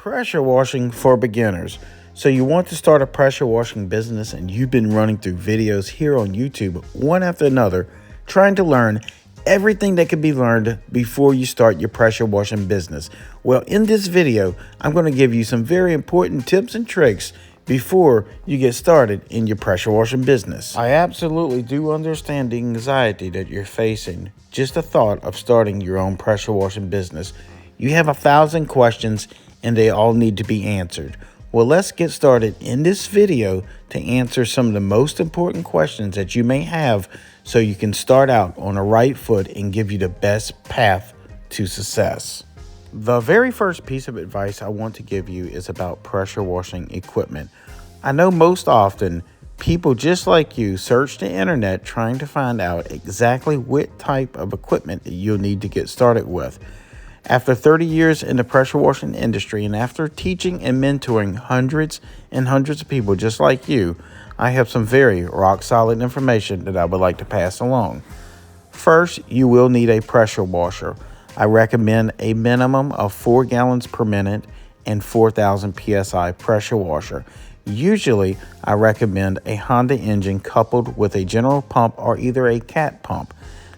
Pressure washing for beginners. So you want to start a pressure washing business and you've been running through videos here on YouTube one after another, trying to learn everything that can be learned before you start your pressure washing business. Well, in this video, I'm going to give you some very important tips and tricks before you get started in your pressure washing business. I absolutely do understand the anxiety that you're facing. Just the thought of starting your own pressure washing business. You have 1,000 questions and they all need to be answered. Well, let's get started in this video to answer some of the most important questions that you may have so you can start out on the right foot and give you the best path to success. The very first piece of advice I want to give you is about pressure washing equipment. I know most often people just like you search the internet trying to find out exactly what type of equipment that you'll need to get started with. After 30 years in the pressure washing industry and after teaching and mentoring hundreds and hundreds of people just like you, I have some very rock solid information that I would like to pass along. First, you will need a pressure washer. I recommend a minimum of 4 gallons per minute and 4,000 psi pressure washer. Usually, I recommend a Honda engine coupled with a general pump or either a cat pump.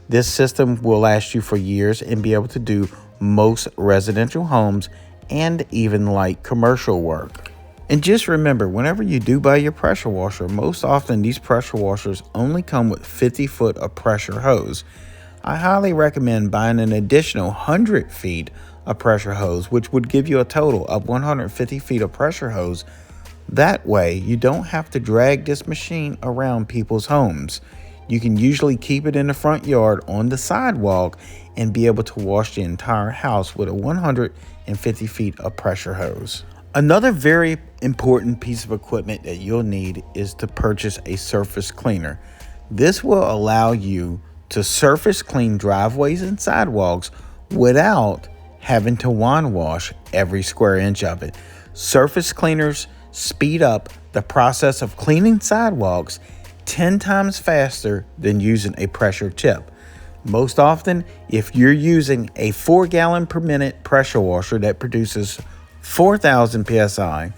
This system will last you for years and be able to do most residential homes and even light commercial work. And just remember, whenever you do buy your pressure washer, most often these pressure washers only come with 50 foot of pressure hose. I highly recommend buying an additional 100 feet of pressure hose, which would give you a total of 150 feet of pressure hose. That way, you don't have to drag this machine around people's homes. You can usually keep it in the front yard on the sidewalk and be able to wash the entire house with a 150 feet of pressure hose. Another very important piece of equipment that you'll need is to purchase a surface cleaner. This will allow you to surface clean driveways and sidewalks without having to wand wash every square inch of it. Surface cleaners speed up the process of cleaning sidewalks 10 times faster than using a pressure tip. Most often, if you're using a 4 gallon per minute pressure washer that produces 4,000 psi,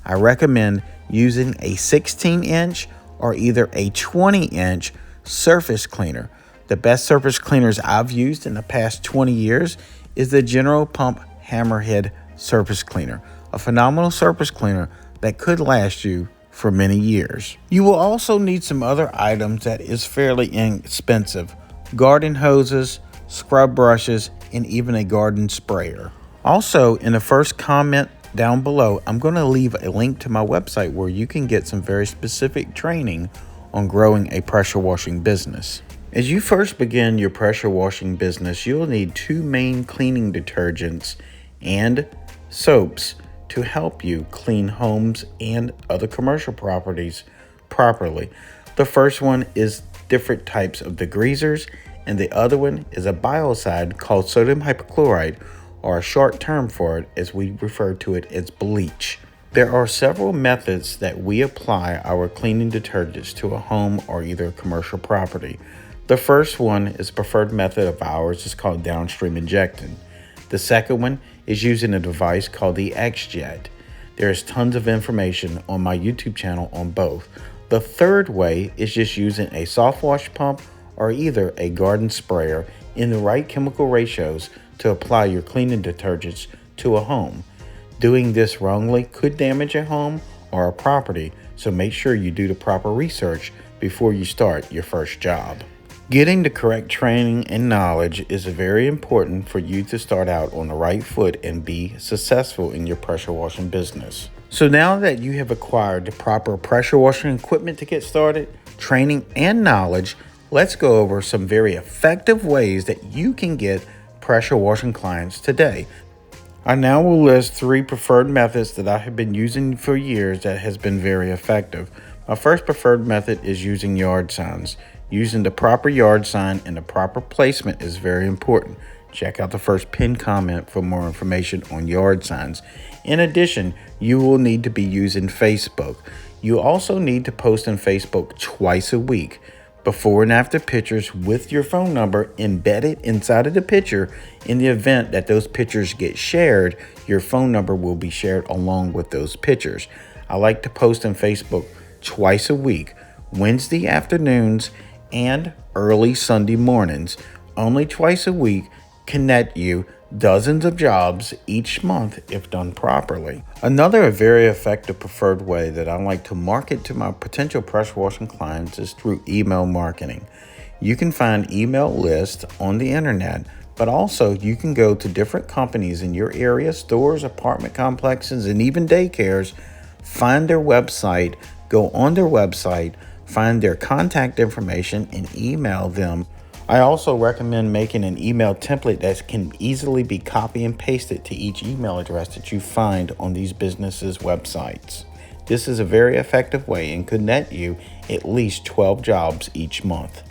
I recommend using a 16-inch or either a 20-inch surface cleaner. The best surface cleaners I've used in the past 20 years is the General Pump Hammerhead surface cleaner, a phenomenal surface cleaner that could last you for many years. You will also need some other items that is fairly inexpensive: garden hoses, scrub brushes, and even a garden sprayer. Also, in the first comment down below, I'm going to leave a link to my website where you can get some very specific training on growing a pressure washing business. As you first begin your pressure washing business, you'll need 2 main cleaning detergents and soaps to help you clean homes and other commercial properties properly. The first one is different types of degreasers, and the other one is a biocide called sodium hypochlorite, or a short term for it as we refer to it as bleach. There are several methods that we apply our cleaning detergents to a home or either a commercial property. The first one is a preferred method of ours, is called downstream injecting. The second one is using a device called the X-Jet. There is tons of information on my YouTube channel on both. The third way is just using a soft wash pump or either a garden sprayer in the right chemical ratios to apply your cleaning detergents to a home. Doing this wrongly could damage a home or a property, so make sure you do the proper research before you start your first job. Getting the correct training and knowledge is very important for you to start out on the right foot and be successful in your pressure washing business. So now that you have acquired the proper pressure washing equipment to get started, training and knowledge, let's go over some very effective ways that you can get pressure washing clients today. I now will list 3 preferred methods that I have been using for years that has been very effective. My first preferred method is using yard signs. Using the proper yard sign and the proper placement is very important. Check out the first pinned comment for more information on yard signs. In addition, you will need to be using Facebook. You also need to post on Facebook twice a week. before and after pictures with your phone number embedded inside of the picture. In the event that those pictures get shared, your phone number will be shared along with those pictures. I like to post on Facebook twice a week, Wednesday afternoons and early Sunday mornings. Only twice a week, connect you dozens of jobs each month if done properly. Another very effective preferred way that I like to market to my potential pressure washing clients is through email marketing. You can find email lists on the internet, but also you can go to different companies in your area, stores, apartment complexes, and even daycares, find their website, go on their website, find their contact information, and email them. I also recommend making an email template that can easily be copy and pasted to each email address that you find on these businesses' websites. This is a very effective way and could net you at least 12 jobs each month.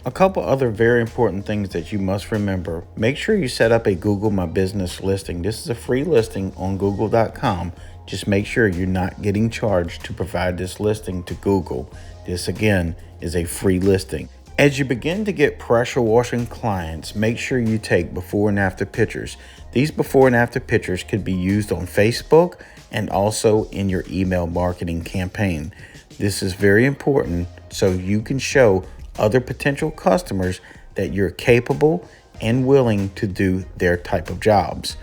A couple other very important things that you must remember. Make sure you set up a Google My Business listing. This is a free listing on google.com. Just make sure you're not getting charged to provide this listing to Google. This again is a free listing. As you begin to get pressure washing clients, make sure you take before and after pictures. These before and after pictures could be used on Facebook and also in your email marketing campaign. This is very important so you can show other potential customers that you're capable and willing to do their type of jobs.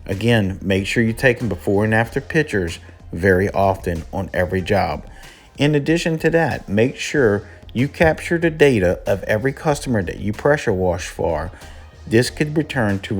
Again, make sure you take them before and after pictures very often on every job. In addition to that, make sure you capture the data of every customer that you pressure wash for. This could return to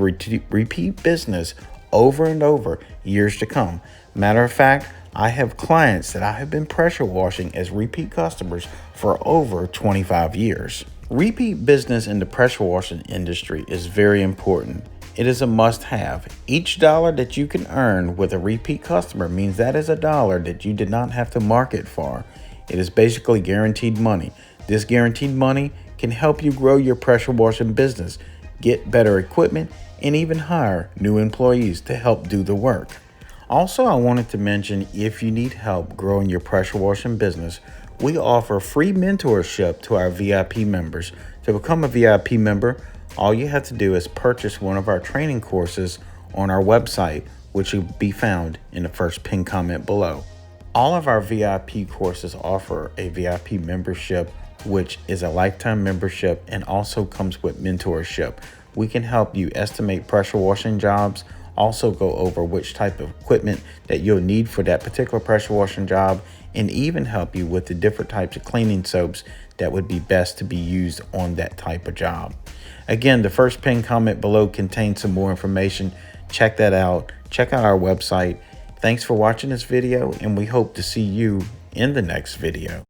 repeat business over and over years to come. Matter of fact, I have clients that I have been pressure washing as repeat customers for over 25 years. Repeat business in the pressure washing industry is very important. It is a must-have. Each dollar that you can earn with a repeat customer means that is a dollar that you did not have to market for. It is basically guaranteed money. This guaranteed money can help you grow your pressure washing business, get better equipment, and even hire new employees to help do the work. Also, I wanted to mention, if you need help growing your pressure washing business, we offer free mentorship to our VIP members. To become a VIP member, all you have to do is purchase one of our training courses on our website, which will be found in the first pinned comment below. All of our VIP courses offer a VIP membership, which is a lifetime membership and also comes with mentorship. We can help you estimate pressure washing jobs, also go over which type of equipment that you'll need for that particular pressure washing job, and even help you with the different types of cleaning soaps that would be best to be used on that type of job. Again, the first pinned comment below contains some more information. Check that out. Check out our website. Thanks for watching this video, and we hope to see you in the next video.